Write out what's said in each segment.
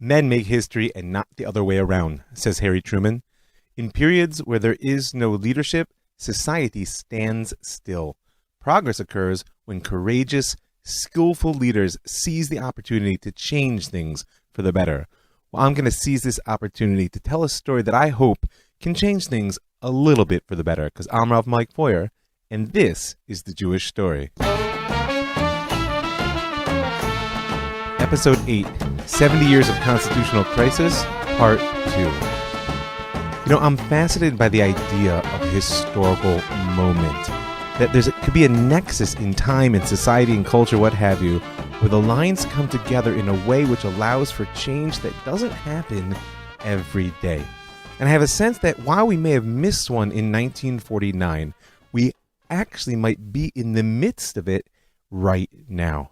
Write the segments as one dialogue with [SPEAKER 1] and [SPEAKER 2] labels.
[SPEAKER 1] Men make history and not the other way around, says Harry Truman. In periods where there is no leadership, society stands still. Progress occurs when courageous, skillful leaders seize the opportunity to change things for the better. Well, I'm going to seize this opportunity to tell a story that I hope can change things a little bit for the better, because I'm Rav Mike Foyer, and this is The Jewish Story. Episode 8, 70 Years of Constitutional Crisis, Part 2. I'm fascinated by the idea of a historical moment. That could be a nexus in time and society and culture, what have you, where the lines come together in a way which allows for change that doesn't happen every day. And I have a sense that while we may have missed one in 1949, we actually might be in the midst of it right now.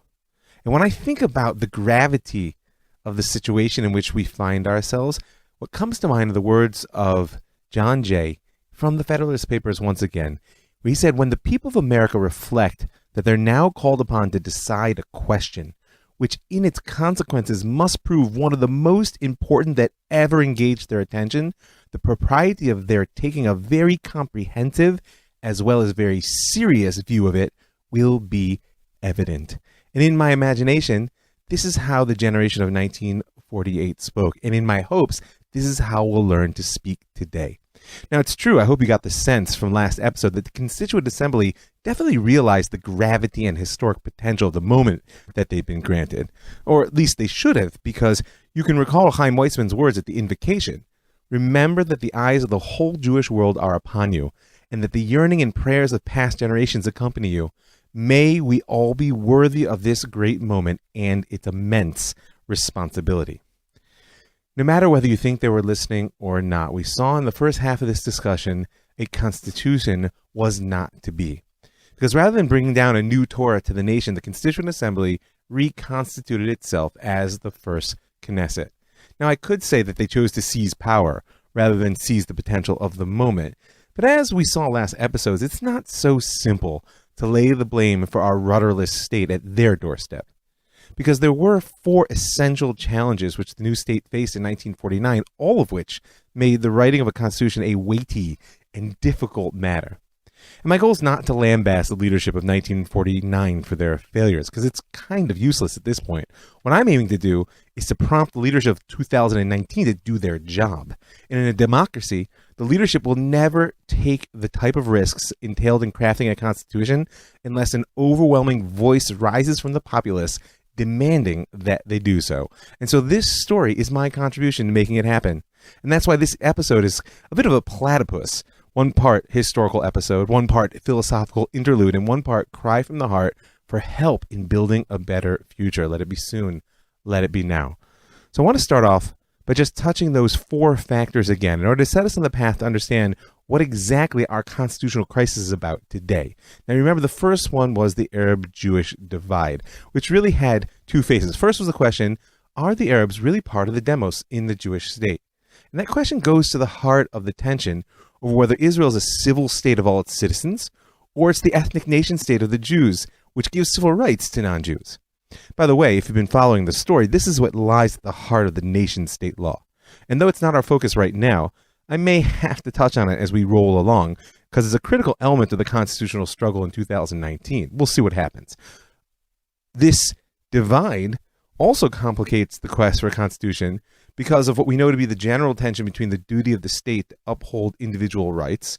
[SPEAKER 1] And when I think about the gravity of the situation in which we find ourselves, what comes to mind are the words of John Jay from the Federalist Papers once again, where he said, when the people of America reflect that they're now called upon to decide a question, which in its consequences must prove one of the most important that ever engaged their attention, the propriety of their taking a very comprehensive as well as very serious view of it will be evident. And in my imagination, this is how the generation of 1948 spoke. And in my hopes, this is how we'll learn to speak today. Now, it's true, I hope you got the sense from last episode that the Constituent Assembly definitely realized the gravity and historic potential of the moment that they've been granted. Or at least they should have, because you can recall Chaim Weizmann's words at the invocation. Remember that the eyes of the whole Jewish world are upon you, and that the yearning and prayers of past generations accompany you. May we all be worthy of this great moment and its immense responsibility. No matter whether you think they were listening or not, we saw in the first half of this discussion a constitution was not to be. Because rather than bringing down a new Torah to the nation, the Constituent Assembly reconstituted itself as the first Knesset. Now, I could say that they chose to seize power rather than seize the potential of the moment. But as we saw last episodes, it's not so simple to lay the blame for our rudderless state at their doorstep. Because there were 4 essential challenges which the new state faced in 1949, all of which made the writing of a constitution a weighty and difficult matter. And my goal is not to lambaste the leadership of 1949 for their failures, because it's kind of useless at this point. What I'm aiming to do is to prompt the leadership of 2019 to do their job. And in a democracy, the leadership will never take the type of risks entailed in crafting a constitution unless an overwhelming voice rises from the populace demanding that they do so. And so this story is my contribution to making it happen. And that's why this episode is a bit of a platypus. One part historical episode, one part philosophical interlude, and one part cry from the heart for help in building a better future. Let it be soon. Let it be now. So I want to start off by just touching those 4 factors again in order to set us on the path to understand what exactly our constitutional crisis is about today. Now remember, the first one was the Arab-Jewish divide, which really had 2 phases. First was the question, are the Arabs really part of the demos in the Jewish state? And that question goes to the heart of the tension over whether Israel is a civil state of all its citizens, or it's the ethnic nation state of the Jews, which gives civil rights to non-Jews. By the way, if you've been following the story, this is what lies at the heart of the nation-state law. And though it's not our focus right now, I may have to touch on it as we roll along, because it's a critical element of the constitutional struggle in 2019. We'll see what happens. This divide also complicates the quest for a constitution because of what we know to be the general tension between the duty of the state to uphold individual rights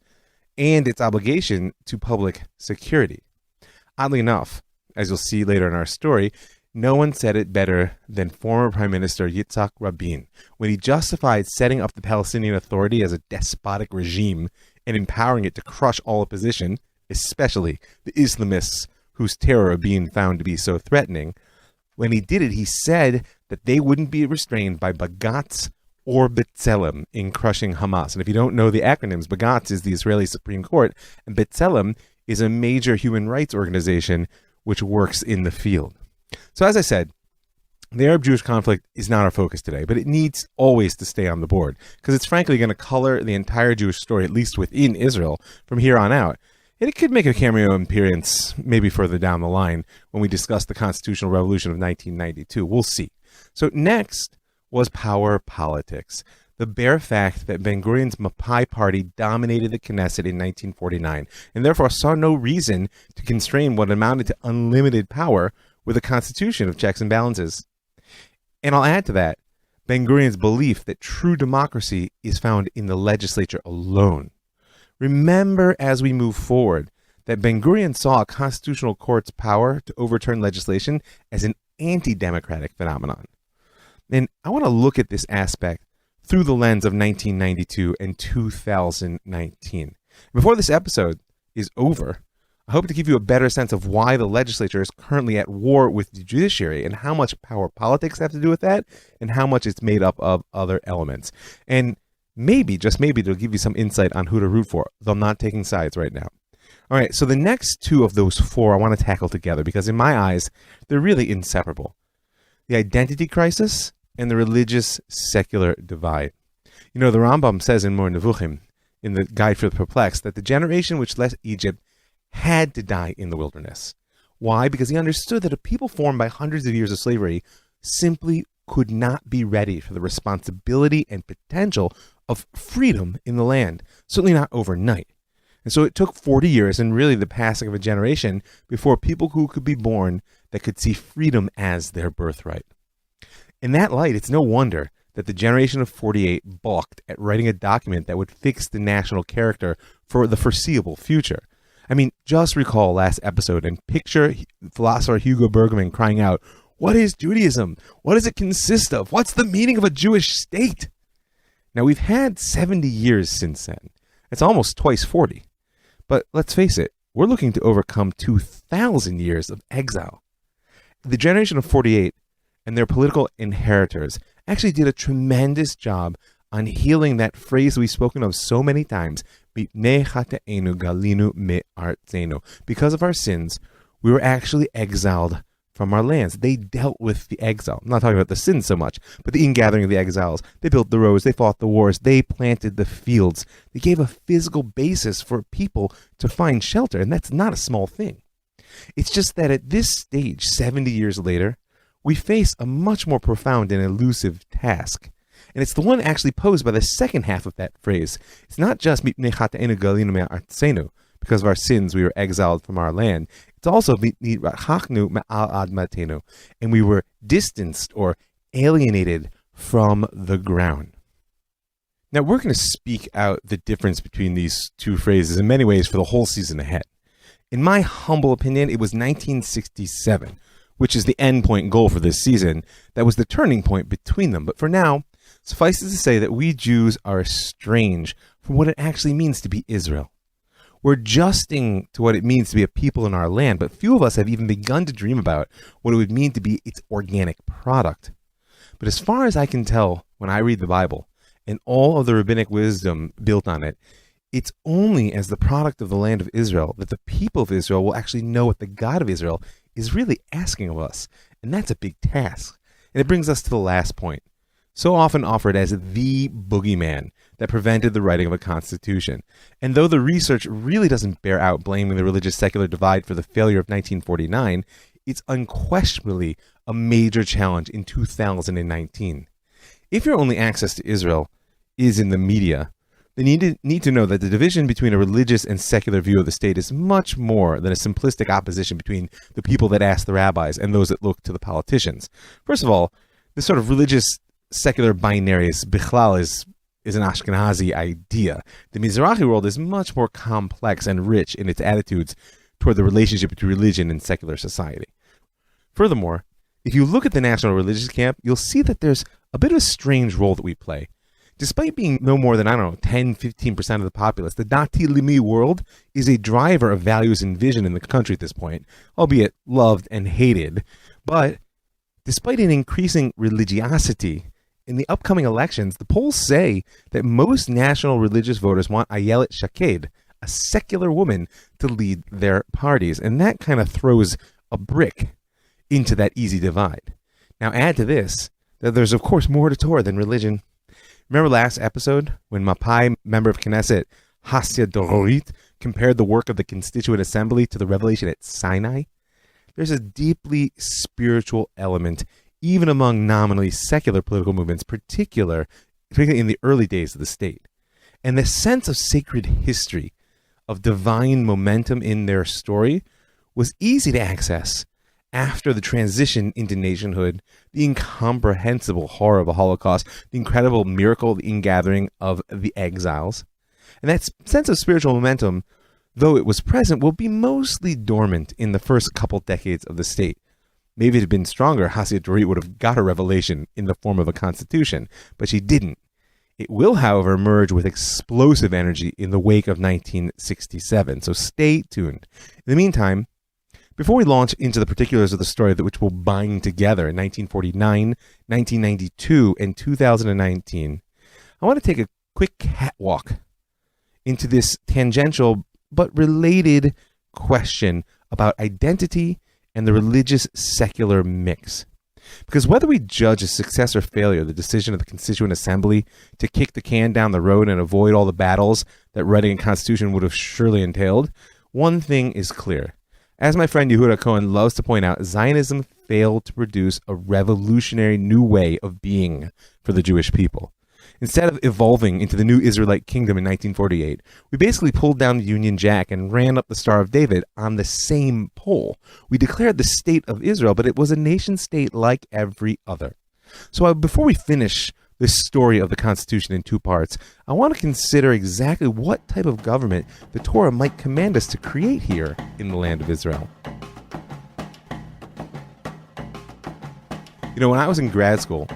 [SPEAKER 1] and its obligation to public security. Oddly enough, as you'll see later in our story, no one said it better than former Prime Minister Yitzhak Rabin when he justified setting up the Palestinian Authority as a despotic regime and empowering it to crush all opposition, especially the Islamists whose terror Rabin found to be so threatening. When he did it, he said that they wouldn't be restrained by Bagatz or B'Tselem in crushing Hamas. And if you don't know the acronyms, Bagatz is the Israeli Supreme Court, and B'Tselem is a major human rights organization which works in the field. So as I said, the Arab-Jewish conflict is not our focus today, but it needs always to stay on the board, because it's frankly going to color the entire Jewish story, at least within Israel, from here on out. And it could make a cameo appearance maybe further down the line when we discuss the constitutional revolution of 1992. We'll see. So next, was power politics. The bare fact that Ben-Gurion's Mapai party dominated the Knesset in 1949 and therefore saw no reason to constrain what amounted to unlimited power with a constitution of checks and balances. And I'll add to that Ben-Gurion's belief that true democracy is found in the legislature alone. Remember as we move forward that Ben-Gurion saw a constitutional court's power to overturn legislation as an anti-democratic phenomenon. And I want to look at this aspect through the lens of 1992 and 2019. Before this episode is over, I hope to give you a better sense of why the legislature is currently at war with the judiciary and how much power politics have to do with that and how much it's made up of other elements. And maybe, just maybe, it'll give you some insight on who to root for, though I'm not taking sides right now. All right, so the next two of those four I want to tackle together because in my eyes, they're really inseparable. The identity crisis and the religious-secular divide. You know, the Rambam says in Mor Nevuchim, in the Guide for the Perplexed, that the generation which left Egypt had to die in the wilderness. Why? Because he understood that a people formed by hundreds of years of slavery simply could not be ready for the responsibility and potential of freedom in the land, certainly not overnight. And so it took 40 years and really the passing of a generation before people who could be born that could see freedom as their birthright. In that light, it's no wonder that the generation of 48 balked at writing a document that would fix the national character for the foreseeable future. I mean, just recall last episode and picture philosopher Hugo Bergman crying out, "What is Judaism? What does it consist of? What's the meaning of a Jewish state?" Now, we've had 70 years since then. It's almost twice 40. But let's face it, we're looking to overcome 2,000 years of exile. The generation of 48 and their political inheritors actually did a tremendous job on healing that phrase we've spoken of so many times, because of our sins, we were actually exiled from our lands. They dealt with the exile. I'm not talking about the sins so much, but the ingathering of the exiles. They built the roads, they fought the wars, they planted the fields. They gave a physical basis for people to find shelter, and that's not a small thing. It's just that at this stage, 70 years later, we face a much more profound and elusive task. And it's the one actually posed by the second half of that phrase. It's not just because of our sins we were exiled from our land. It's also and we were distanced or alienated from the ground. Now we're going to speak out the difference between these two phrases in many ways for the whole season ahead. In my humble opinion, it was 1967, which is the end point goal for this season, that was the turning point between them. But for now, suffice it to say that we Jews are estranged from what it actually means to be Israel. We're adjusting to what it means to be a people in our land, but few of us have even begun to dream about what it would mean to be its organic product. But as far as I can tell when I read the Bible, and all of the rabbinic wisdom built on it, it's only as the product of the land of Israel that the people of Israel will actually know what the God of Israel is really asking of us. And that's a big task. And it brings us to the last point, so often offered as the boogeyman that prevented the writing of a constitution. And though the research really doesn't bear out blaming the religious-secular divide for the failure of 1949, it's unquestionably a major challenge in 2019. If your only access to Israel is in the media, then you need to know that the division between a religious and secular view of the state is much more than a simplistic opposition between the people that ask the rabbis and those that look to the politicians. First of all, this sort of religious secular binary bichlal is an Ashkenazi idea. The Mizrahi world is much more complex and rich in its attitudes toward the relationship between religion and secular society. Furthermore, if you look at the national religious camp, you'll see that there's a bit of a strange role that we play. Despite being no more than, 10-15% of the populace, the Dati Limi world is a driver of values and vision in the country at this point, albeit loved and hated. But despite an increasing religiosity, in the upcoming elections, the polls say that most national religious voters want Ayelet Shaked, a secular woman, to lead their parties. And that kind of throws a brick into that easy divide. Now add to this that there's, of course, more to Torah than religion. Remember last episode when Mapai, member of Knesset, Hasya Dororit, compared the work of the Constituent Assembly to the revelation at Sinai? There's a deeply spiritual element even among nominally secular political movements, particularly in the early days of the state. And the sense of sacred history, of divine momentum in their story, was easy to access after the transition into nationhood, the incomprehensible horror of the Holocaust, the incredible miracle of the ingathering of the exiles. And that sense of spiritual momentum, though it was present, will be mostly dormant in the first couple decades of the state. Maybe if it had been stronger, Hasia Dorit would have got a revelation in the form of a constitution, but she didn't. It will, however, emerge with explosive energy in the wake of 1967, so stay tuned. In the meantime, before we launch into the particulars of the story which will bind together in 1949, 1992, and 2019, I want to take a quick catwalk into this tangential but related question about identity and the religious secular mix. Because whether we judge a success or failure the decision of the Constituent Assembly to kick the can down the road and avoid all the battles that writing a constitution would have surely entailed, one thing is clear. As my friend Yehuda Cohen loves to point out, Zionism failed to produce a revolutionary new way of being for the Jewish people. Instead of evolving into the new Israelite kingdom in 1948, we basically pulled down the Union Jack and ran up the Star of David on the same pole. We declared the state of Israel, but it was a nation state like every other. So before we finish this story of the Constitution in two parts, I want to consider exactly what type of government the Torah might command us to create here in the land of Israel. You know, when I was in grad school,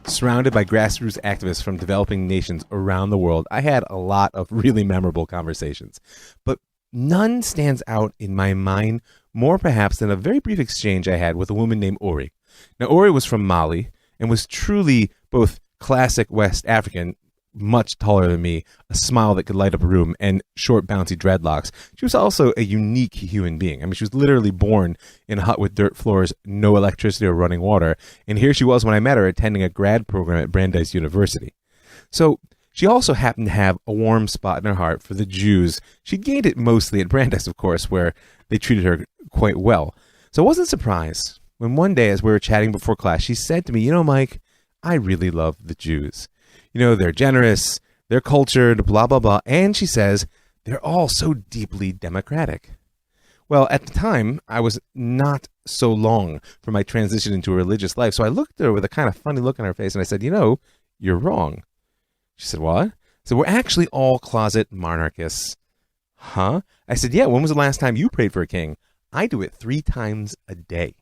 [SPEAKER 1] surrounded by grassroots activists from developing nations around the world, I had a lot of really memorable conversations. But none stands out in my mind more perhaps than a very brief exchange I had with a woman named Ori. Now, Ori was from Mali and was truly both classic West African, much taller than me, a smile that could light up a room, and short, bouncy dreadlocks. She was also a unique human being. I mean, she was literally born in a hut with dirt floors, no electricity or running water, and here she was when I met her attending a grad program at Brandeis University. So she also happened to have a warm spot in her heart for the Jews. She gained it mostly at Brandeis, of course, where they treated her quite well. So I wasn't surprised when one day as we were chatting before class, she said to me, "You know, Mike, I really love the Jews. You know, they're generous, they're cultured, blah, blah, blah." And she says, they're all so deeply democratic. Well, at the time, I was not so long for my transition into a religious life. So I looked at her with a kind of funny look on her face and I said, "You know, you're wrong." She said, "What?" So we're actually all closet monarchists. Huh? I said, "Yeah, when was the last time you prayed for a king?" "I do it 3 times a day."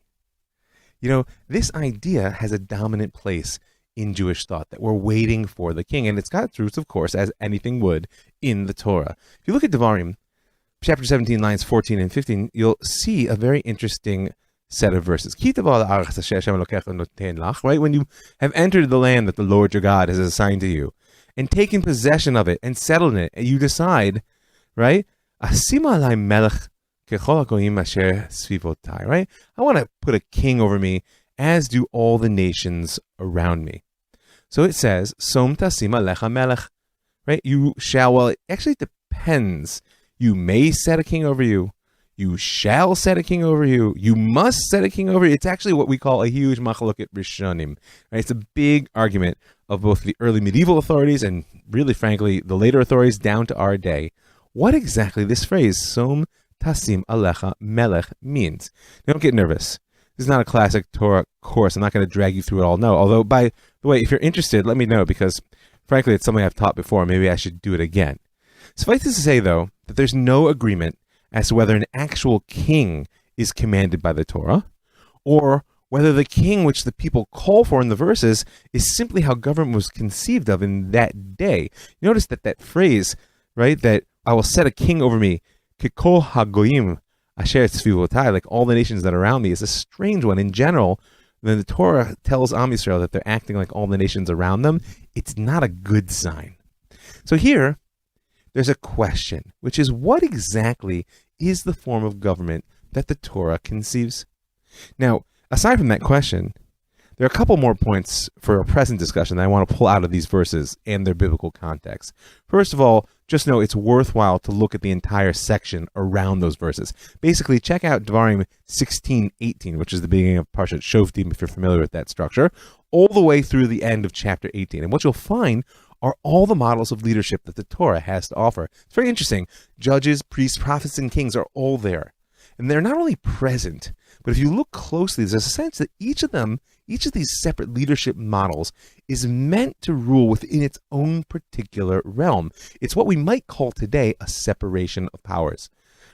[SPEAKER 1] You know, this idea has a dominant place in Jewish thought, that we're waiting for the king. And it's got its roots, of course, as anything would, in the Torah. If you look at Devarim, chapter 17, lines 14 and 15, you'll see a very interesting set of verses. Right? When you have entered the land that the Lord your God has assigned to you, and taken possession of it, and settled in it, and you decide, right? Right? I want to put a king over me, as do all the nations around me. So it says, Som tasim alecha melech. Right? You shall, well, it actually depends. You may set a king over you. You shall set a king over you. You must set a king over you. It's actually what we call a huge machloket rishonim. Right? It's a big argument of both the early medieval authorities and, really frankly, the later authorities down to our day. What exactly this phrase, Som tasim alecha melech, means. Now, don't get nervous. This is not a classic Torah course. I'm not going to drag you through it all. No. Although, by the way, if you're interested, let me know, because, frankly, it's something I've taught before. Maybe I should do it again. Suffice it to say, though, that there's no agreement as to whether an actual king is commanded by the Torah, or whether the king which the people call for in the verses is simply how government was conceived of in that day. You notice that that phrase, right, that I will set a king over me, kikol hagoyim asher tzvivotai, like all the nations that are around me, is a strange one. In general, when the Torah tells Am Yisrael that they're acting like all the nations around them, it's not a good sign. So here, there's a question, which is, what exactly is the form of government that the Torah conceives? Now, aside from that question, there are a couple more points for a present discussion that I want to pull out of these verses and their biblical context. First of all, just know it's worthwhile to look at the entire section around those verses. Basically, check out Devarim 16:18, which is the beginning of Parshat Shoftim, if you're familiar with that structure, all the way through the end of chapter 18. And what you'll find are all the models of leadership that the Torah has to offer. It's very interesting. Judges, priests, prophets, and kings are all there. And they're not only present, but if you look closely, there's a sense that each of these separate leadership models is meant to rule within its own particular realm. It's what we might call today a separation of powers.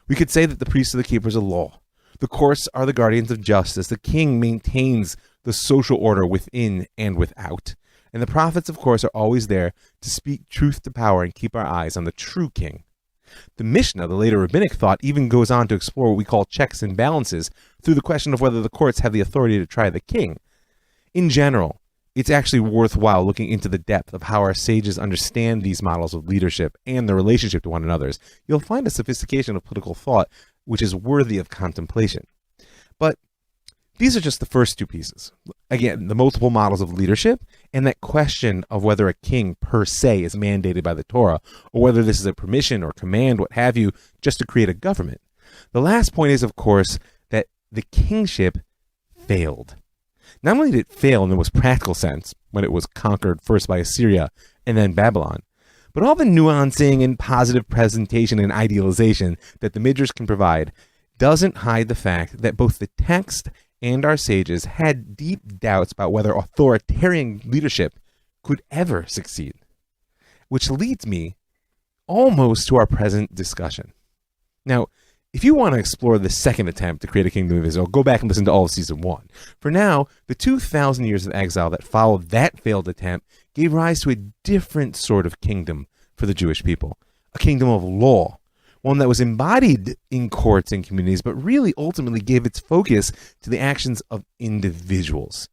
[SPEAKER 1] We could say that the priests are the keepers of law. The courts are the guardians of justice. The king maintains the social order within and without. And the prophets, of course, are always there to speak truth to power and keep our eyes on the true king. The Mishnah, the later rabbinic thought, even goes on to explore what we call checks and balances through the question of whether the courts have the authority to try the king. In general, it's actually worthwhile looking into the depth of how our sages understand these models of leadership and their relationship to one another. You'll find a sophistication of political thought which is worthy of contemplation. But these are just the first two pieces. Again, the multiple models of leadership and that question of whether a king per se is mandated by the Torah or whether this is a permission or command, what have you, just to create a government. The last point is, of course, that the kingship failed. Not only did it fail in the most practical sense, when it was conquered first by Assyria and then Babylon, but all the nuancing and positive presentation and idealization that the Midrash can provide doesn't hide the fact that both the text and our sages had deep doubts about whether authoritarian leadership could ever succeed. Which leads me almost to our present discussion. Now, if you want to explore the second attempt to create a kingdom of Israel, go back and listen to all of season 1. For now, the 2,000 years of exile that followed that failed attempt gave rise to a different sort of kingdom for the Jewish people, a kingdom of law, one that was embodied in courts and communities, but really ultimately gave its focus to the actions of individuals.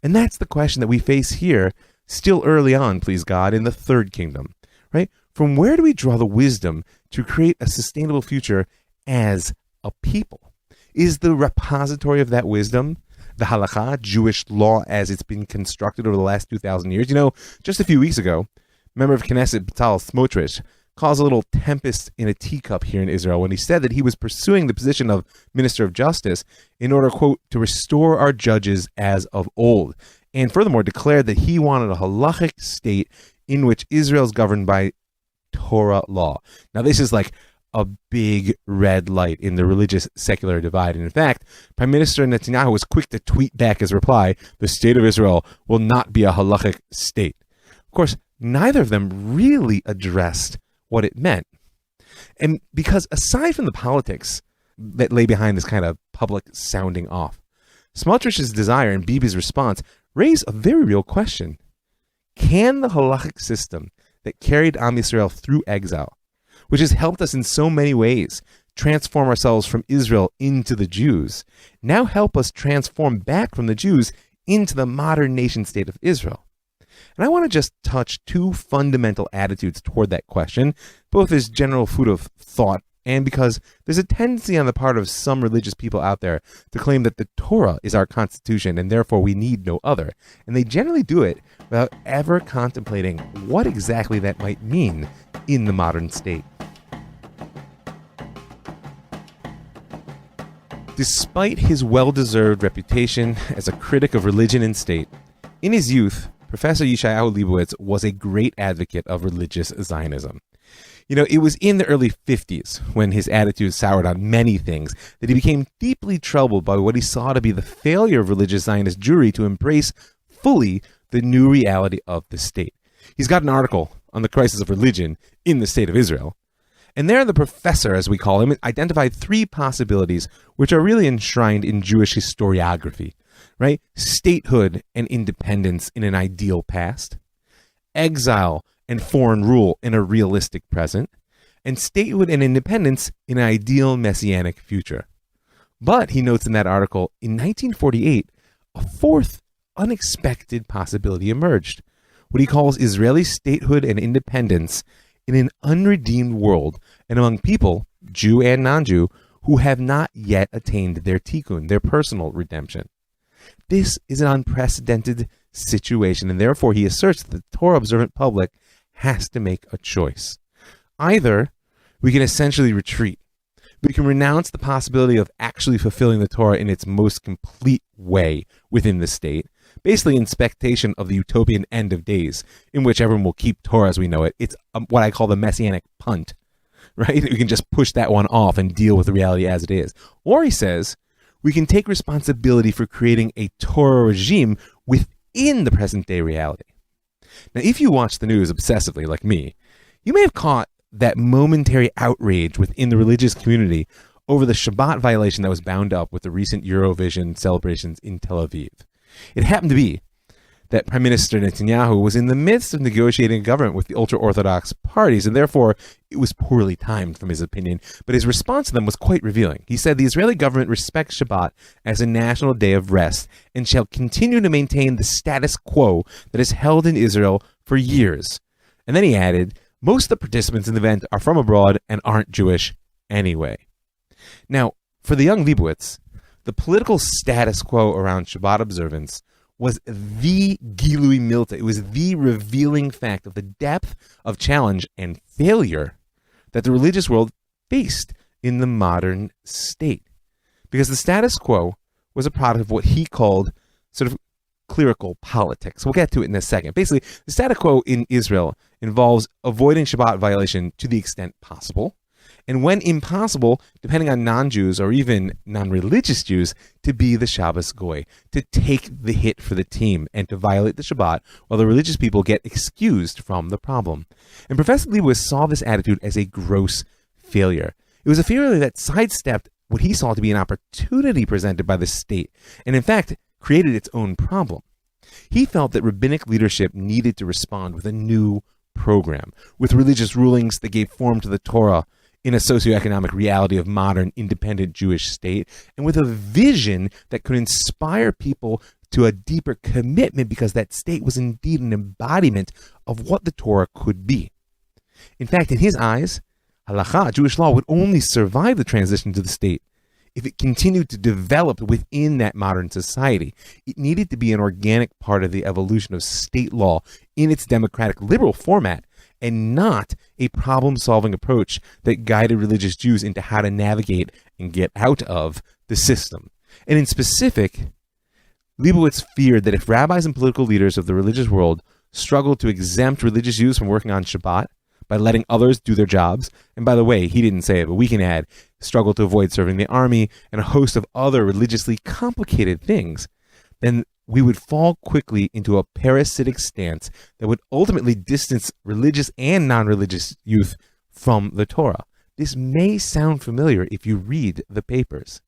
[SPEAKER 1] And that's the question that we face here, still early on, please God, in the third kingdom, right? From where do we draw the wisdom to create a sustainable future as a people? Is the repository of that wisdom the halakha, Jewish law as it's been constructed over the last 2,000 years? You know, just a few weeks ago, member of Knesset Batal Smotrich caused a little tempest in a teacup here in Israel when he said that he was pursuing the position of Minister of Justice in order, quote, to restore our judges as of old. And furthermore, declared that he wanted a halachic state in which Israel is governed by Torah law. Now, this is like a big red light in the religious secular divide. And in fact, Prime Minister Netanyahu was quick to tweet back his reply, the state of Israel will not be a halachic state. Of course, neither of them really addressed what it meant. And because aside from the politics that lay behind this kind of public sounding off, Smotrich's desire and Bibi's response raise a very real question. Can the halachic system that carried Am Yisrael through exile, which has helped us in so many ways transform ourselves from Israel into the Jews, now help us transform back from the Jews into the modern nation state of Israel? And I want to just touch two fundamental attitudes toward that question, both as general food of thought and because there's a tendency on the part of some religious people out there to claim that the Torah is our constitution and therefore we need no other. And they generally do it without ever contemplating what exactly that might mean in the modern state. Despite his well-deserved reputation as a critic of religion and state, in his youth, Professor Yeshayahu Leibowitz was a great advocate of religious Zionism. You know, it was in the early 50s, when his attitude soured on many things, that he became deeply troubled by what he saw to be the failure of religious Zionist Jewry to embrace fully the new reality of the state. He's got an article on the crisis of religion in the state of Israel. And there the professor, as we call him, identified three possibilities which are really enshrined in Jewish historiography. Right? Statehood and independence in an ideal past, exile and foreign rule in a realistic present, and statehood and independence in an ideal messianic future. But, he notes in that article, in 1948, a fourth unexpected possibility emerged, what he calls Israeli statehood and independence in an unredeemed world and among people, Jew and non-Jew, who have not yet attained their tikkun, their personal redemption. This is an unprecedented situation, and therefore he asserts that the Torah observant public has to make a choice. Either we can essentially retreat. We can renounce the possibility of actually fulfilling the Torah in its most complete way within the state, basically in expectation of the utopian end of days, in which everyone will keep Torah as we know it. It's what I call the messianic punt, right? We can just push that one off and deal with the reality as it is. Or he says, we can take responsibility for creating a Torah regime within the present day reality. Now, if you watch the news obsessively like me, you may have caught that momentary outrage within the religious community over the Shabbat violation that was bound up with the recent Eurovision celebrations in Tel Aviv. It happened to be that Prime Minister Netanyahu was in the midst of negotiating a government with the ultra-Orthodox parties, and therefore it was poorly timed from his opinion, but his response to them was quite revealing. He said the Israeli government respects Shabbat as a national day of rest and shall continue to maintain the status quo that is held in Israel for years. And then he added, most of the participants in the event are from abroad and aren't Jewish anyway. Now, for the young Leibowitz, the political status quo around Shabbat observance was the Gilui Milta. It was the revealing fact of the depth of challenge and failure that the religious world faced in the modern state. Because the status quo was a product of what he called sort of clerical politics. We'll get to it in a second. Basically, the status quo in Israel involves avoiding Shabbat violation to the extent possible, and when impossible, depending on non-Jews or even non-religious Jews, to be the Shabbos Goy, to take the hit for the team and to violate the Shabbat while the religious people get excused from the problem. And Professor Leibowitz saw this attitude as a gross failure. It was a failure that sidestepped what he saw to be an opportunity presented by the state, and in fact, created its own problem. He felt that rabbinic leadership needed to respond with a new program, with religious rulings that gave form to the Torah in a socioeconomic reality of modern independent Jewish state, and with a vision that could inspire people to a deeper commitment because that state was indeed an embodiment of what the Torah could be. In fact, in his eyes, halakha, Jewish law, would only survive the transition to the state if it continued to develop within that modern society. It needed to be an organic part of the evolution of state law in its democratic liberal format, and not a problem-solving approach that guided religious Jews into how to navigate and get out of the system. And in specific, Leibowitz feared that if rabbis and political leaders of the religious world struggled to exempt religious Jews from working on Shabbat by letting others do their jobs, and by the way, he didn't say it, but we can add, struggle to avoid serving the army and a host of other religiously complicated things, then we would fall quickly into a parasitic stance that would ultimately distance religious and non-religious youth from the Torah. This may sound familiar if you read the papers.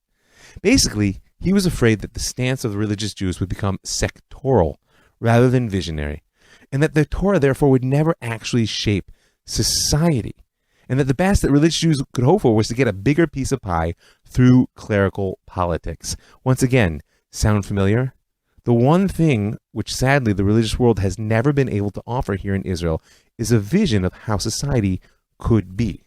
[SPEAKER 1] Basically, he was afraid that the stance of the religious Jews would become sectoral rather than visionary, and that the Torah therefore would never actually shape society, and that the best that religious Jews could hope for was to get a bigger piece of pie through clerical politics. Once again, sound familiar? The one thing which sadly the religious world has never been able to offer here in Israel is a vision of how society could be.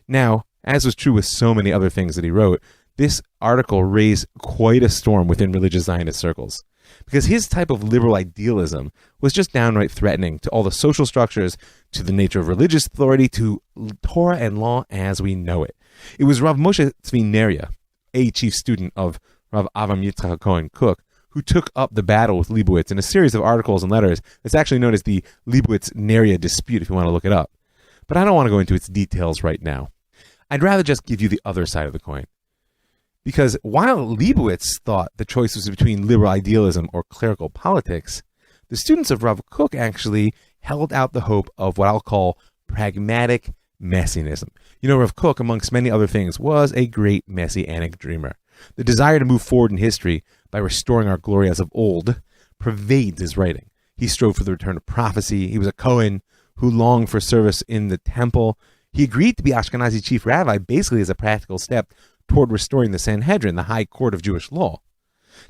[SPEAKER 1] Now, as was true with so many other things that he wrote, this article raised quite a storm within religious Zionist circles, because his type of liberal idealism was just downright threatening to all the social structures, to the nature of religious authority, to Torah and law as we know it. It was Rav Moshe Tzvi Neria, a chief student of Rav Avram Yitzchak Cohen Cook, who took up the battle with Leibowitz in a series of articles and letters that's actually known as the Leibowitz-Neria dispute, if you want to look it up. But I don't want to go into its details right now. I'd rather just give you the other side of the coin. Because while Leibowitz thought the choice was between liberal idealism or clerical politics, the students of Rav Kook actually held out the hope of what I'll call pragmatic messianism. You know, Rav Kook, amongst many other things, was a great messianic dreamer. The desire to move forward in history by restoring our glory as of old pervades his writing. He strove for the return of prophecy. He was a Kohen who longed for service in the temple. He agreed to be Ashkenazi chief rabbi basically as a practical step toward restoring the Sanhedrin, the high court of Jewish law.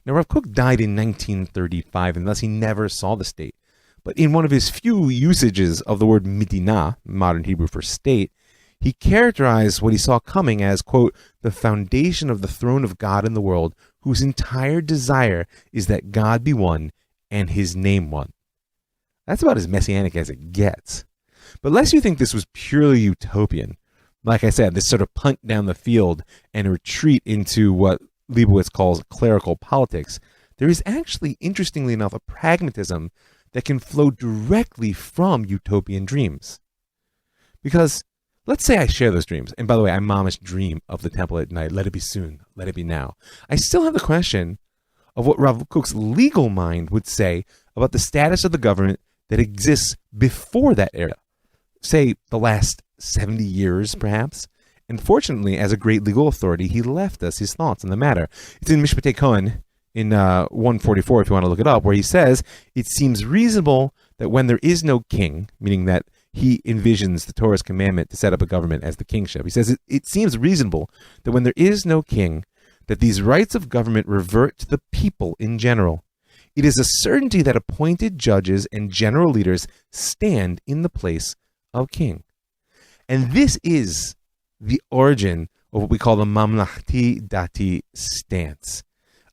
[SPEAKER 1] Now, Rav Kook died in 1935, and thus he never saw the state. But in one of his few usages of the word Medina, modern Hebrew for state, he characterized what he saw coming as, quote, the foundation of the throne of God in the world, whose entire desire is that God be one and his name one. That's about as messianic as it gets. But lest you think this was purely utopian, like I said, this sort of punt down the field and retreat into what Leibowitz calls clerical politics, there is actually, interestingly enough, a pragmatism that can flow directly from utopian dreams. Because let's say I share those dreams, and by the way, I mamish dream of the temple at night, let it be soon, let it be now. I still have the question of what Rav Kook's legal mind would say about the status of the government that exists before that era, say the last 70 years perhaps. And fortunately, as a great legal authority, he left us his thoughts on the matter. It's in Mishpatei Kohen, in 144, if you want to look it up, where he says, it seems reasonable that when there is no king, meaning that he envisions the Torah's commandment to set up a government as the kingship. He says, it seems reasonable that when there is no king, that these rights of government revert to the people in general. It is a certainty that appointed judges and general leaders stand in the place of king. And this is the origin of what we call the Mamlachti Dati stance,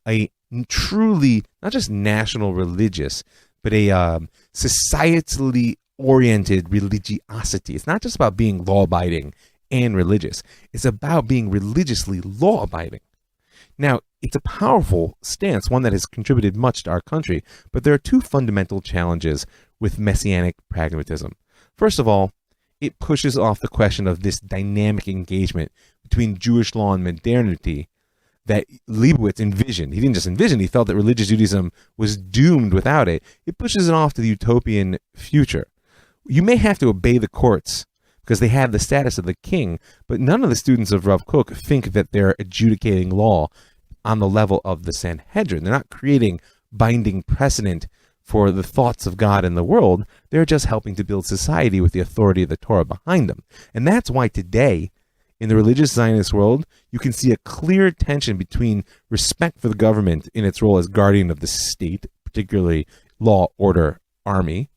[SPEAKER 1] a truly, not just national religious, but a societally oriented religiosity. It's not just about being law-abiding and religious. It's about being religiously law-abiding. Now, it's a powerful stance, one that has contributed much to our country, but there are two fundamental challenges with messianic pragmatism. First of all, it pushes off the question of this dynamic engagement between Jewish law and modernity that Leibowitz envisioned. He didn't just envision, he felt that religious Judaism was doomed without it. It pushes it off to the utopian future. You may have to obey the courts because they have the status of the king, but none of the students of Rav Kook think that they're adjudicating law on the level of the Sanhedrin. They're not creating binding precedent for the thoughts of God in the world. They're just helping to build society with the authority of the Torah behind them. And that's why today, in the religious Zionist world, you can see a clear tension between respect for the government in its role as guardian of the state, particularly law, order, army,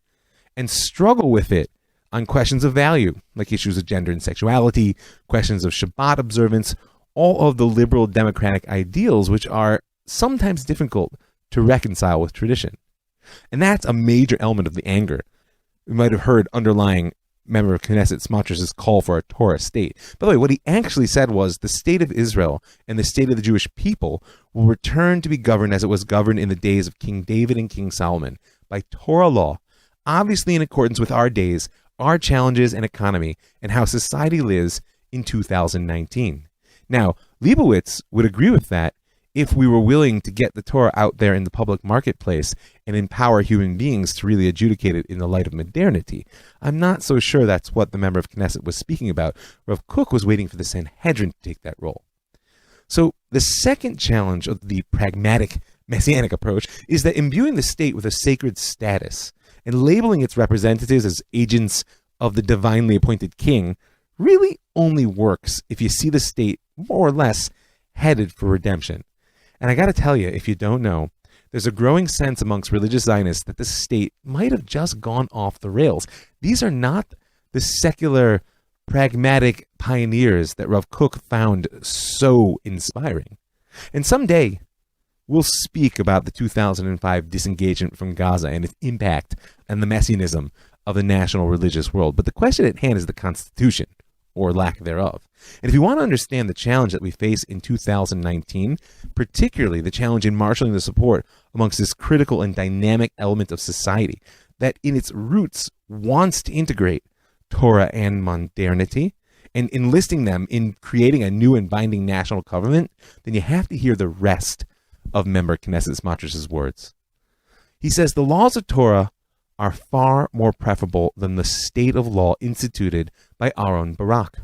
[SPEAKER 1] and struggle with it on questions of value, like issues of gender and sexuality, questions of Shabbat observance, all of the liberal democratic ideals which are sometimes difficult to reconcile with tradition. And that's a major element of the anger. We might have heard underlying member of Knesset Smotrish's call for a Torah state. By the way, what he actually said was the state of Israel and the state of the Jewish people will return to be governed as it was governed in the days of King David and King Solomon, by Torah law, obviously in accordance with our days, our challenges and economy, and how society lives in 2019. Now, Leibowitz would agree with that if we were willing to get the Torah out there in the public marketplace and empower human beings to really adjudicate it in the light of modernity. I'm not so sure that's what the member of Knesset was speaking about. Rav Kook was waiting for the Sanhedrin to take that role. So the second challenge of the pragmatic messianic approach is that imbuing the state with a sacred status and labeling its representatives as agents of the divinely appointed king really only works if you see the state more or less headed for redemption. And I got to tell you, if you don't know, there's a growing sense amongst religious Zionists that the state might have just gone off the rails. These are not the secular, pragmatic pioneers that Rav Kook found so inspiring. And someday, we'll speak about the 2005 disengagement from Gaza and its impact on the messianism of the national religious world. But the question at hand is the Constitution, or lack thereof. And if you want to understand the challenge that we face in 2019, particularly the challenge in marshaling the support amongst this critical and dynamic element of society that in its roots wants to integrate Torah and modernity, and enlisting them in creating a new and binding national government, then you have to hear the rest of member Knesset Smotrish's words. He says the laws of Torah are far more preferable than the state of law instituted by Aaron Barak.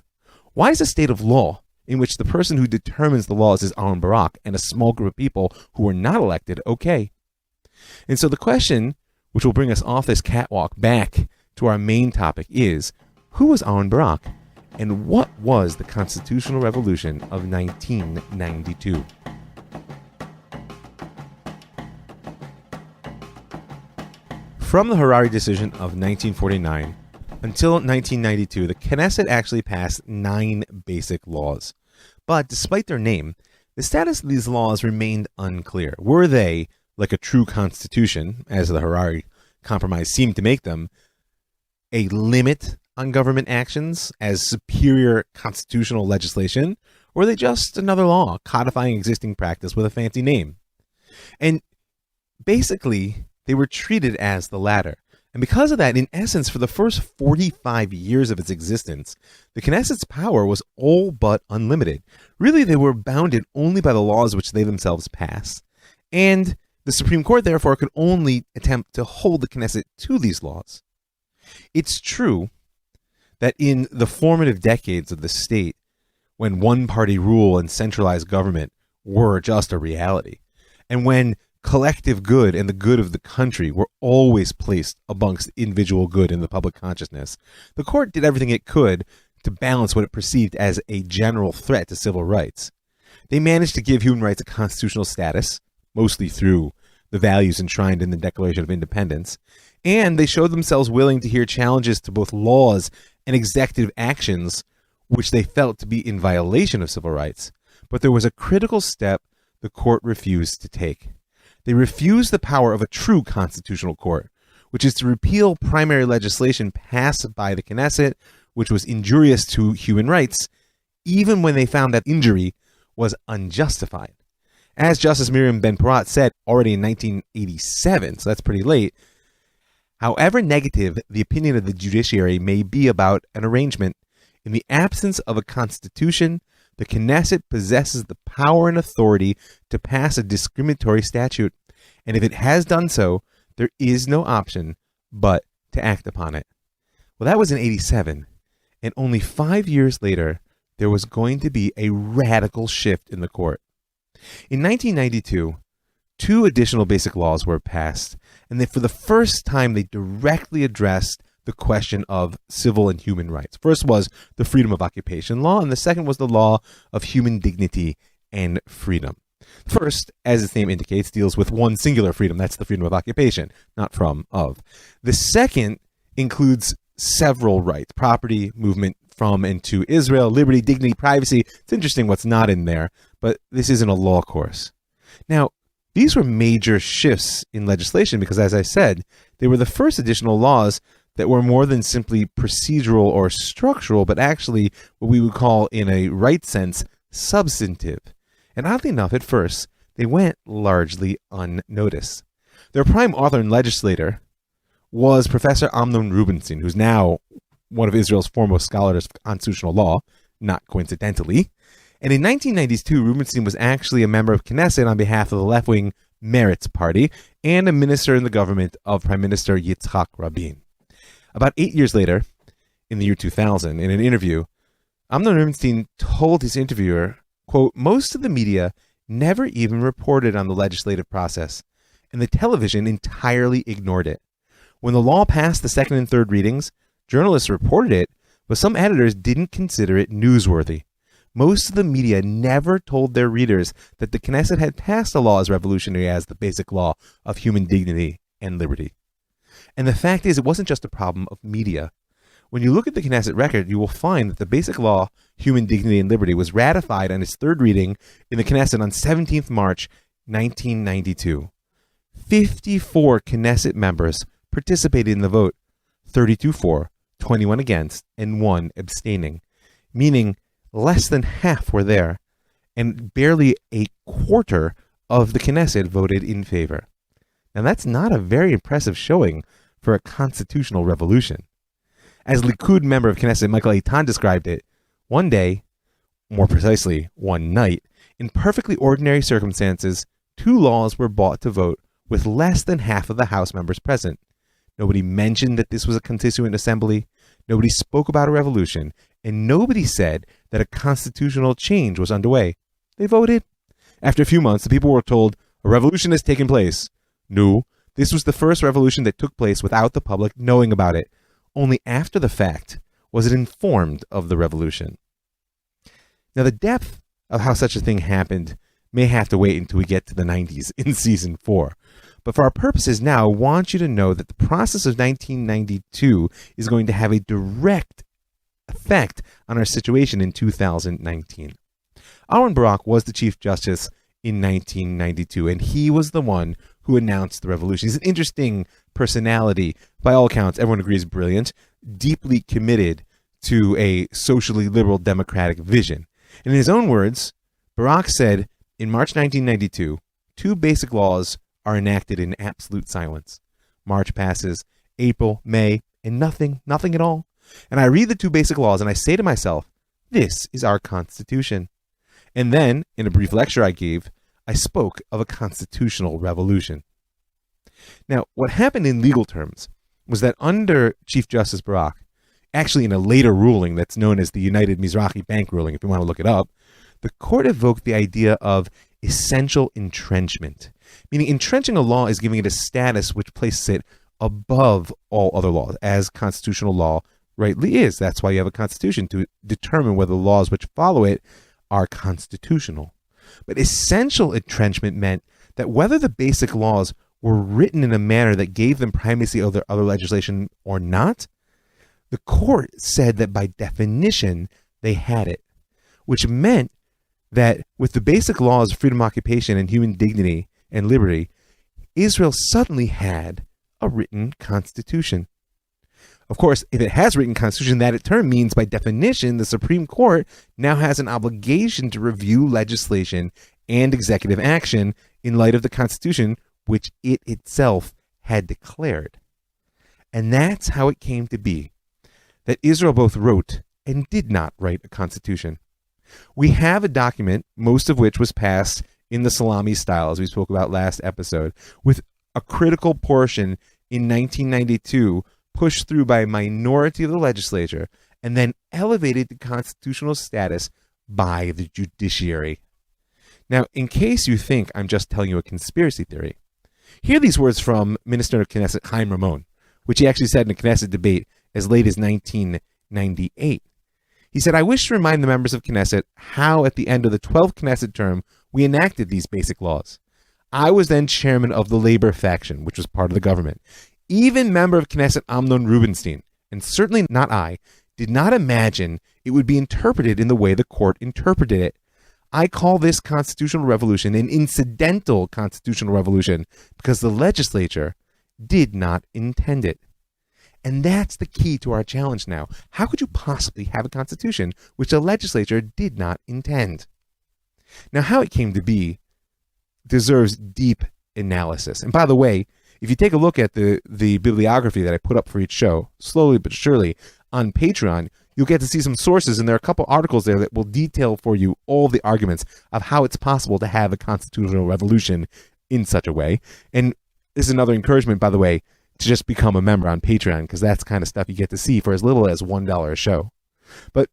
[SPEAKER 1] Why is a state of law in which the person who determines the laws is Aaron Barak and a small group of people who are not elected okay? And so the question, which will bring us off this catwalk back to our main topic, is who was Aaron Barak and what was the constitutional revolution of 1992? From the Harari decision of 1949 until 1992, the Knesset actually passed 9 basic laws. But despite their name, the status of these laws remained unclear. Were they, like a true constitution, as the Harari Compromise seemed to make them, a limit on government actions as superior constitutional legislation, or were they just another law codifying existing practice with a fancy name? And basically, they were treated as the latter. And because of that, in essence, for the first 45 years of its existence, the Knesset's power was all but unlimited. Really, they were bounded only by the laws which they themselves passed. And the Supreme Court, therefore, could only attempt to hold the Knesset to these laws. It's true that in the formative decades of the state, when one-party rule and centralized government were just a reality, and when collective good and the good of the country were always placed amongst individual good in the public consciousness, the court did everything it could to balance what it perceived as a general threat to civil rights. They managed to give human rights a constitutional status, mostly through the values enshrined in the Declaration of Independence, and they showed themselves willing to hear challenges to both laws and executive actions which they felt to be in violation of civil rights. But there was a critical step the court refused to take. They refused the power of a true constitutional court, which is to repeal primary legislation passed by the Knesset, which was injurious to human rights, even when they found that injury was unjustified. As Justice Miriam Ben-Porat said already in 1987, so that's pretty late, however negative the opinion of the judiciary may be about an arrangement, in the absence of a constitution, the Knesset possesses the power and authority to pass a discriminatory statute, and if it has done so, there is no option but to act upon it. Well, that was in 87, and only 5 years later, there was going to be a radical shift in the court. In 1992, 2 additional basic laws were passed, and for the first time, they directly addressed the question of civil and human rights. First was the freedom of occupation law, and the second was the law of human dignity and freedom. First, as its name indicates, deals with one singular freedom. That's the freedom of occupation, not from, of. The second includes several rights: property, movement from and to Israel, liberty, dignity, privacy. It's interesting what's not in there, but this isn't a law course. Now, these were major shifts in legislation because, as I said, they were the first additional laws that were more than simply procedural or structural, but actually what we would call, in a right sense, substantive. And oddly enough, at first, they went largely unnoticed. Their prime author and legislator was Professor Amnon Rubinstein, who's now one of Israel's foremost scholars of constitutional law, not coincidentally. And in 1992, Rubinstein was actually a member of Knesset on behalf of the left-wing Meretz party and a minister in the government of Prime Minister Yitzhak Rabin. About 8 years later, in the year 2000, in an interview, Amnon Rubinstein told his interviewer, quote, "Most of the media never even reported on the legislative process, and the television entirely ignored it. When the law passed the second and third readings, journalists reported it, but some editors didn't consider it newsworthy. Most of the media never told their readers that the Knesset had passed a law as revolutionary as the basic law of human dignity and liberty." And the fact is, it wasn't just a problem of media. When you look at the Knesset record, you will find that the basic law, human dignity and liberty, was ratified on its third reading in the Knesset on 17th March, 1992. 54 Knesset members participated in the vote, 32 for, 21 against, and 1 abstaining, meaning less than half were there, and barely a quarter of the Knesset voted in favor. Now, that's not a very impressive showing for a constitutional revolution. As Likud member of Knesset Michael Eitan described it, one day, more precisely, one night, in perfectly ordinary circumstances, 2 laws were brought to vote with less than half of the House members present. Nobody mentioned that this was a constituent assembly, nobody spoke about a revolution, and nobody said that a constitutional change was underway. They voted. After a few months, the people were told, a revolution has taken place. No, this was the first revolution that took place without the public knowing about it. Only after the fact was it informed of the revolution. Now, the depth of how such a thing happened may have to wait until we get to the 90s in season 4. But for our purposes now, I want you to know that the process of 1992 is going to have a direct effect on our situation in 2019. Aaron Barak was the Chief Justice in 1992, and he was the one who announced the revolution. He's an interesting personality. By all accounts, everyone agrees brilliant, deeply committed to a socially liberal democratic vision. And in his own words, Barak said, in March 1992, 2 basic laws are enacted in absolute silence. March passes, April, May, and nothing at all. And I read the 2 basic laws and I say to myself, this is our Constitution. And then, in a brief lecture I gave, I spoke of a constitutional revolution. Now, what happened in legal terms was that under Chief Justice Barak, actually in a later ruling that's known as the United Mizrahi Bank ruling, if you want to look it up, the court evoked the idea of essential entrenchment, meaning entrenching a law is giving it a status which places it above all other laws, as constitutional law rightly is. That's why you have a constitution, to determine whether the laws which follow it are constitutional. But essential entrenchment meant that whether the basic laws were written in a manner that gave them primacy over other legislation or not, the court said that by definition they had it, which meant that with the basic laws of freedom of occupation and human dignity and liberty, Israel suddenly had a written constitution. Of course, if it has a written constitution, that in turn means by definition the Supreme Court now has an obligation to review legislation and executive action in light of the Constitution, which it itself had declared. And that's how it came to be that Israel both wrote and did not write a constitution. We have a document, most of which was passed in the salami style, as we spoke about last episode, with a critical portion in 1992 pushed through by a minority of the legislature and then elevated to constitutional status by the judiciary. Now, in case you think I'm just telling you a conspiracy theory, hear these words from Minister of Knesset Chaim Ramon, which he actually said in a Knesset debate as late as 1998. He said, I wish to remind the members of Knesset how at the end of the 12th Knesset term we enacted these basic laws. I was then chairman of the labor faction, which was part of the government. Even member of Knesset Amnon Rubinstein, and certainly not I, did not imagine it would be interpreted in the way the court interpreted it. I call this constitutional revolution an incidental constitutional revolution because the legislature did not intend it. And that's the key to our challenge now. How could you possibly have a constitution which the legislature did not intend? Now, how it came to be deserves deep analysis. And by the way, if you take a look at the bibliography that I put up for each show, slowly but surely, on Patreon, you'll get to see some sources, and there are a couple articles there that will detail for you all the arguments of how it's possible to have a constitutional revolution in such a way. And this is another encouragement, by the way, to just become a member on Patreon, because that's kind of stuff you get to see for as little as $1 a show. But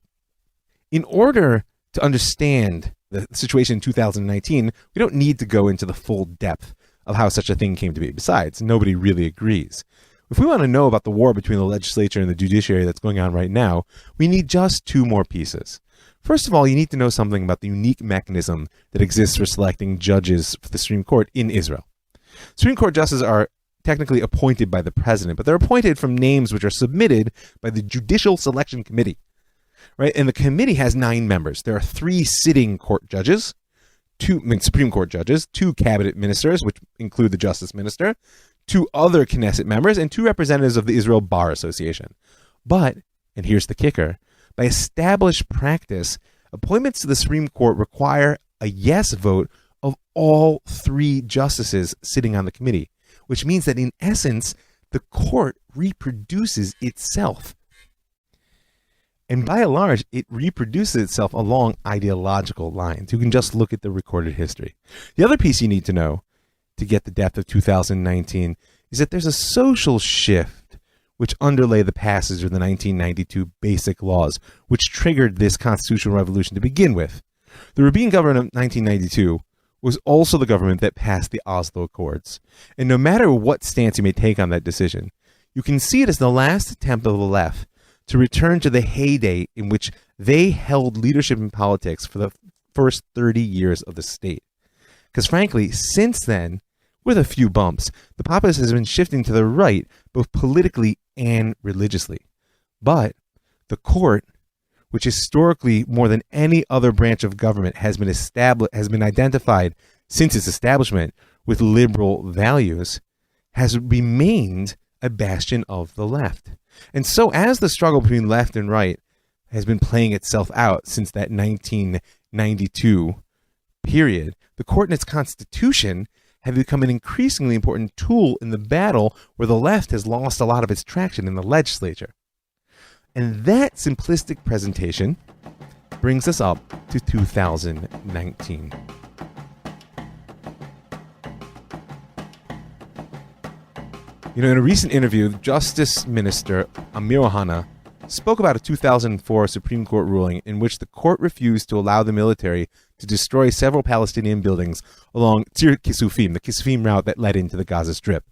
[SPEAKER 1] in order to understand the situation in 2019, we don't need to go into the full depth of how such a thing came to be. Besides, nobody really agrees. If we want to know about the war between the legislature and the judiciary that's going on right now, we need just 2 more pieces. First of all, you need to know something about the unique mechanism that exists for selecting judges for the Supreme Court in Israel. Supreme Court justices are technically appointed by the president, but they're appointed from names which are submitted by the Judicial Selection Committee, right? And the committee has 9 members. There are 3 sitting court judges, Supreme Court judges, 2 cabinet ministers, which include the justice minister, 2 other Knesset members, and 2 representatives of the Israel Bar Association. But, and here's the kicker, by established practice, appointments to the Supreme Court require a yes vote of all 3 justices sitting on the committee, which means that in essence, the court reproduces itself. And by and large, it reproduces itself along ideological lines. You can just look at the recorded history. The other piece you need to know to get the depth of 2019 is that there's a social shift which underlay the passage of the 1992 Basic Laws, which triggered this constitutional revolution to begin with. The Rabin government of 1992 was also the government that passed the Oslo Accords. And no matter what stance you may take on that decision, you can see it as the last attempt of the left to return to the heyday in which they held leadership in politics for the first 30 years of the state. Because frankly, since then, with a few bumps, the populace has been shifting to the right, both politically and religiously. But the court, which historically more than any other branch of government has been identified since its establishment, with liberal values, has remained a bastion of the left. And so as the struggle between left and right has been playing itself out since that 1992 period, the court and its constitution have become an increasingly important tool in the battle where the left has lost a lot of its traction in the legislature. And that simplistic presentation brings us up to 2019. In a recent interview, Justice Minister Amir Ohana spoke about a 2004 Supreme Court ruling in which the court refused to allow the military to destroy several Palestinian buildings along Tzir Kisufim, the Kisufim route that led into the Gaza Strip.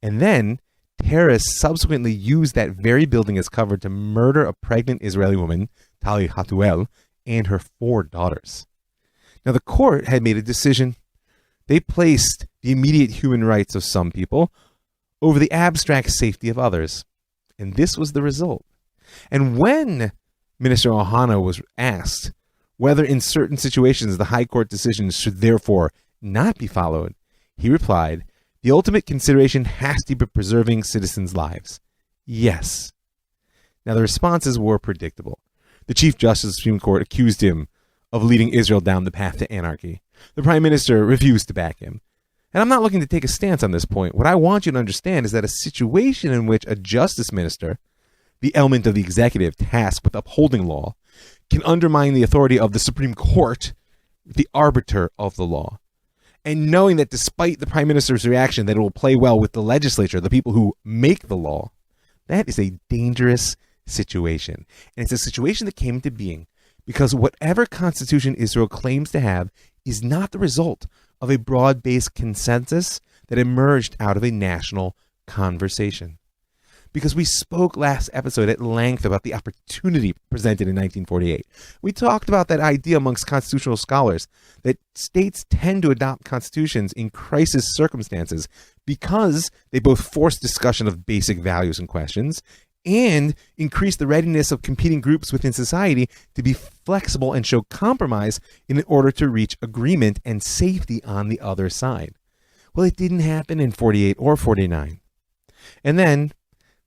[SPEAKER 1] And then terrorists subsequently used that very building as cover to murder a pregnant Israeli woman, Tali Hatuel, and her 4 daughters. Now, the court had made a decision. They placed the immediate human rights of some people over the abstract safety of others. And this was the result. And when Minister Ohana was asked whether in certain situations the High Court decisions should therefore not be followed, he replied, "The ultimate consideration has to be preserving citizens' lives." Yes. Now, the responses were predictable. The Chief Justice of the Supreme Court accused him of leading Israel down the path to anarchy. The Prime Minister refused to back him. And I'm not looking to take a stance on this point. What I want you to understand is that a situation in which a justice minister, the element of the executive tasked with upholding law, can undermine the authority of the Supreme Court, the arbiter of the law. And knowing that despite the Prime Minister's reaction that it will play well with the legislature, the people who make the law, that is a dangerous situation. And it's a situation that came into being because whatever constitution Israel claims to have is not the result of a broad-based consensus that emerged out of a national conversation. Because we spoke last episode at length about the opportunity presented in 1948. We talked about that idea amongst constitutional scholars that states tend to adopt constitutions in crisis circumstances because they both force discussion of basic values and questions and increase the readiness of competing groups within society to be flexible and show compromise in order to reach agreement and safety on the other side. Well, it didn't happen in 48 or 49. And then,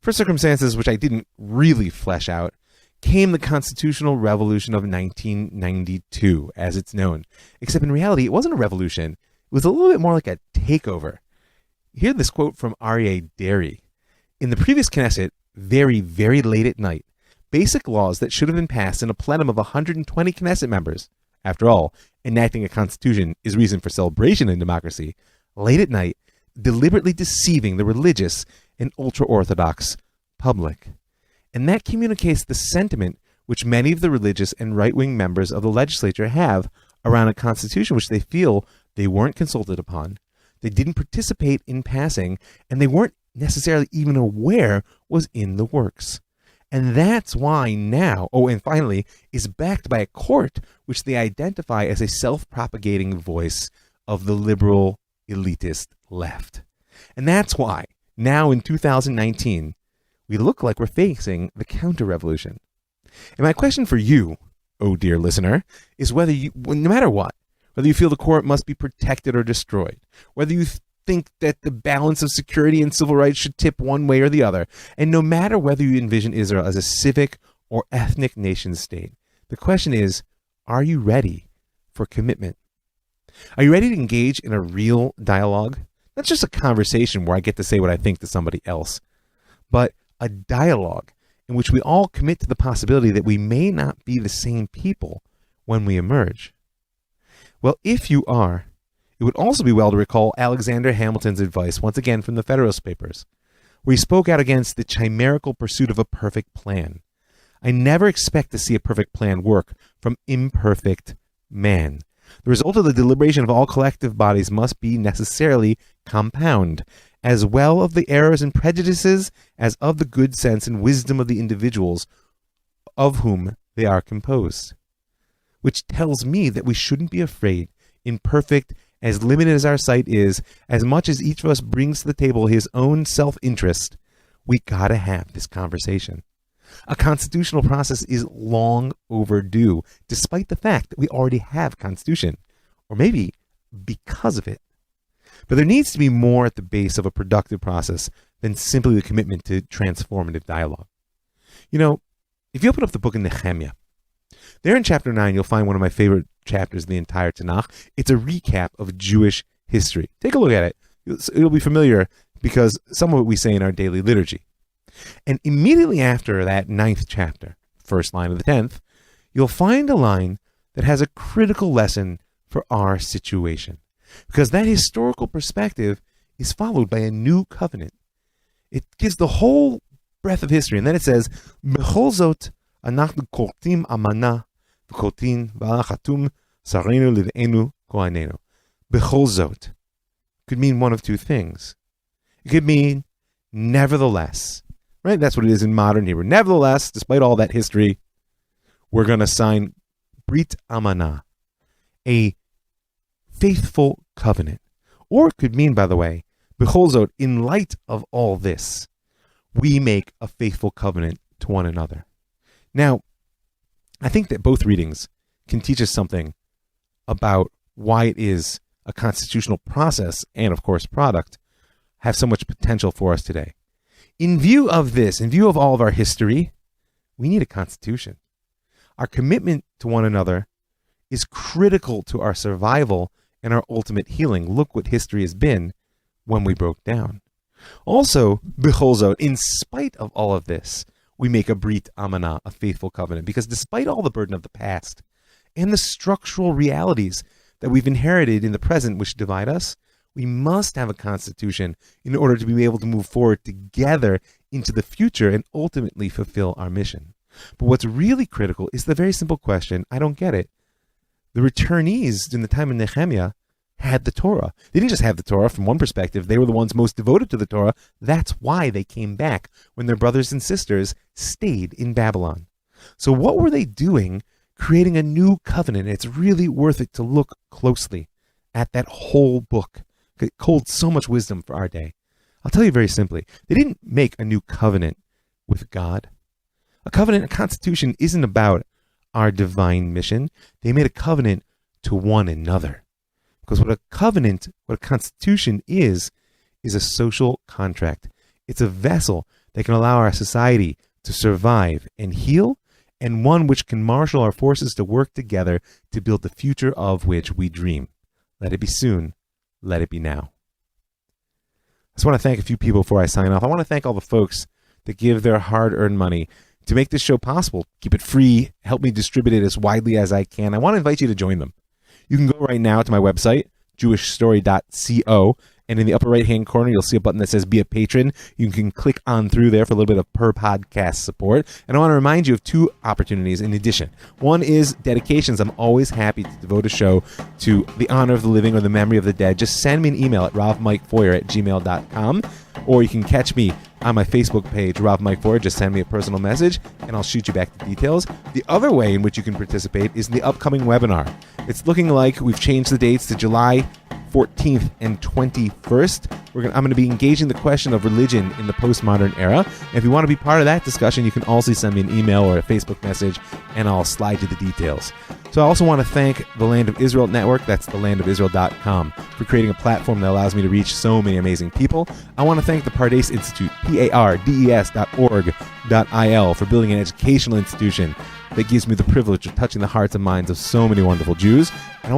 [SPEAKER 1] for circumstances which I didn't really flesh out, came the Constitutional Revolution of 1992, as it's known. Except in reality, it wasn't a revolution. It was a little bit more like a takeover. Hear this quote from Aryeh Deri. In the previous Knesset, very, very late at night, basic laws that should have been passed in a plenum of 120 Knesset members. After all, enacting a constitution is reason for celebration in democracy. Late at night, deliberately deceiving the religious and ultra-Orthodox public. And that communicates the sentiment which many of the religious and right-wing members of the legislature have around a constitution which they feel they weren't consulted upon, they didn't participate in passing, and they weren't necessarily even aware was in the works. And that's why now, and finally, is backed by a court which they identify as a self-propagating voice of the liberal elitist left. And that's why now in 2019, we look like we're facing the counter-revolution. And my question for you, oh dear listener, is whether you, no matter what, whether you feel the court must be protected or destroyed, whether you think that the balance of security and civil rights should tip one way or the other, and no matter whether you envision Israel as a civic or ethnic nation state, the question is, are you ready for commitment? Are you ready to engage in a real dialogue? Not just a conversation where I get to say what I think to somebody else, but a dialogue in which we all commit to the possibility that we may not be the same people when we emerge. Well, if you are, it would also be well to recall Alexander Hamilton's advice, once again from the Federalist Papers, where he spoke out against the chimerical pursuit of a perfect plan. I never expect to see a perfect plan work from imperfect man. The result of the deliberation of all collective bodies must be necessarily compound, as well of the errors and prejudices as of the good sense and wisdom of the individuals of whom they are composed. Which tells me that we shouldn't be afraid, imperfect, as limited as our sight is, as much as each of us brings to the table his own self-interest, we gotta have this conversation. A constitutional process is long overdue, despite the fact that we already have a constitution, or maybe because of it. But there needs to be more at the base of a productive process than simply the commitment to transformative dialogue. You know, if you open up the book of Nehemiah, there in chapter 9, you'll find one of my favorite chapters in the entire Tanakh. It's a recap of Jewish history. Take a look at it. It'll be familiar because some of it we say in our daily liturgy. And immediately after that 9th chapter, first line of the 10th, you'll find a line that has a critical lesson for our situation. Because that historical perspective is followed by a new covenant. It gives the whole breadth of history. And then it says, B'chol zot אנחנו כורתים אמנה וכורתים ועל החתום שרינו לרענו כהננו. B'chol zot could mean one of two things. It could mean nevertheless. Right? That's what it is in modern Hebrew. Nevertheless, despite all that history, we're going to sign Brit Amanah, a faithful covenant. Or it could mean, by the way, B'chol zot, in light of all this, we make a faithful covenant to one another. Now, I think that both readings can teach us something about why it is a constitutional process and, of course, product have so much potential for us today. In view of this, in view of all of our history, we need a constitution. Our commitment to one another is critical to our survival and our ultimate healing. Look what history has been when we broke down. Also, B'chol zot, in spite of all of this, we make a Brit Amanah, a faithful covenant, because despite all the burden of the past and the structural realities that we've inherited in the present which divide us, we must have a constitution in order to be able to move forward together into the future and ultimately fulfill our mission. But what's really critical is the very simple question, I don't get it. The returnees in the time of Nehemiah had the Torah. They didn't just have the Torah from one perspective. They were the ones most devoted to the Torah. That's why they came back when their brothers and sisters stayed in Babylon. So what were they doing creating a new covenant? It's really worth it to look closely at that whole book. It holds so much wisdom for our day. I'll tell you very simply. They didn't make a new covenant with God. A covenant, a constitution, isn't about our divine mission. They made a covenant to one another. Because what a covenant, what a constitution is a social contract. It's a vessel that can allow our society to survive and heal, and one which can marshal our forces to work together to build the future of which we dream. Let it be soon. Let it be now. I just want to thank a few people before I sign off. I want to thank all the folks that give their hard-earned money to make this show possible. Keep it free. Help me distribute it as widely as I can. I want to invite you to join them. You can go right now to my website, jewishstory.co, and in the upper right-hand corner, you'll see a button that says Be a Patron. You can click on through there for a little bit of per-podcast support. And I want to remind you of two opportunities in addition. One is dedications. I'm always happy to devote a show to the honor of the living or the memory of the dead. Just send me an email at ravmikefoyer@gmail.com, or you can catch me on my Facebook page, Rav Mike Foyer. Just send me a personal message, and I'll shoot you back the details. The other way in which you can participate is in the upcoming webinar. It's looking like we've changed the dates to July 14th and 21st. I'm going to be engaging the question of religion in the postmodern era. And if you want to be part of that discussion, you can also send me an email or a Facebook message, and I'll slide you the details. So I also want to thank the Land of Israel Network, that's thelandofisrael.com, for creating a platform that allows me to reach so many amazing people. I want to thank the Pardes Institute, pardes.org.il, for building an educational institution that gives me the privilege of touching the hearts and minds of so many wonderful Jews. And I want to